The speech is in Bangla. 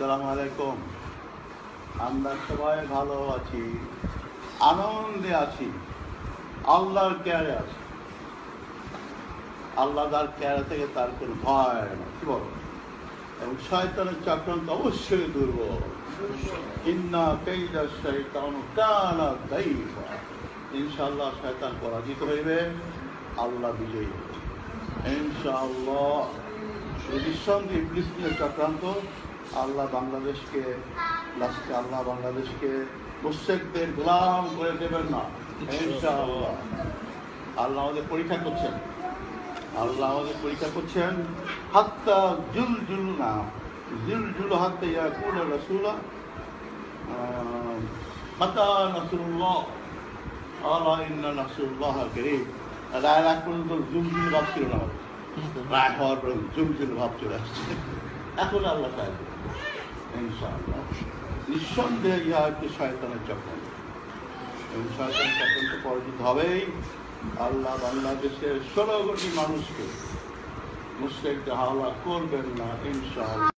আসসালামু আলাইকুম। আমরা সবাই ভালো আছি, আনন্দে আছি, আল্লাহর কেয়ারে আছি। আল্লাহ তার কেয়ারে থেকে তার কোনো ভয় না, কি বলো? এবং শয়তানের চক্রান্ত অবশ্যই দুর্বল। ইন্না কাইদা শাইতান কানা দাইফা। ইনশাআল্লাহ শয়তান পরাজিত হইবে, আল্লাহ বিজয়ী হবে ইনশাআল্লাহ। নিঃসন্দেহে ইবলিসের চক্রান্ত আল্লাহ বাংলাদেশকে মুশরিকদের গোলাম করে দেবেন না ইনশাআল্লাহ। আল্লাহ আমাদের পরীক্ষা করছেন, হাত্তা জুলজুল হাত্তা ইয়াকুল রাসূলা মাতা নাসরুল্লাহ আলা ইন্না নাসরুল্লাহ কারীব। রায় রাখ পর্যন্ত জুলজুল ভাব ছিল না, রায় হওয়ার পর জুলজুল ভাব চলে আসছে। এখন আল্লাহ সাহায্য ইনশাআল্লাহ। নিঃসন্দেহে ইহা একটি শয়তানের চক্রান্ত এবং শয়তানের চক্রান্ত পরাজিত হবেই। আল্লাহ বাংলাদেশের 16 কোটি মানুষকে মুশরিকদের হাওলা করবেন না ইনশাআল্লাহ।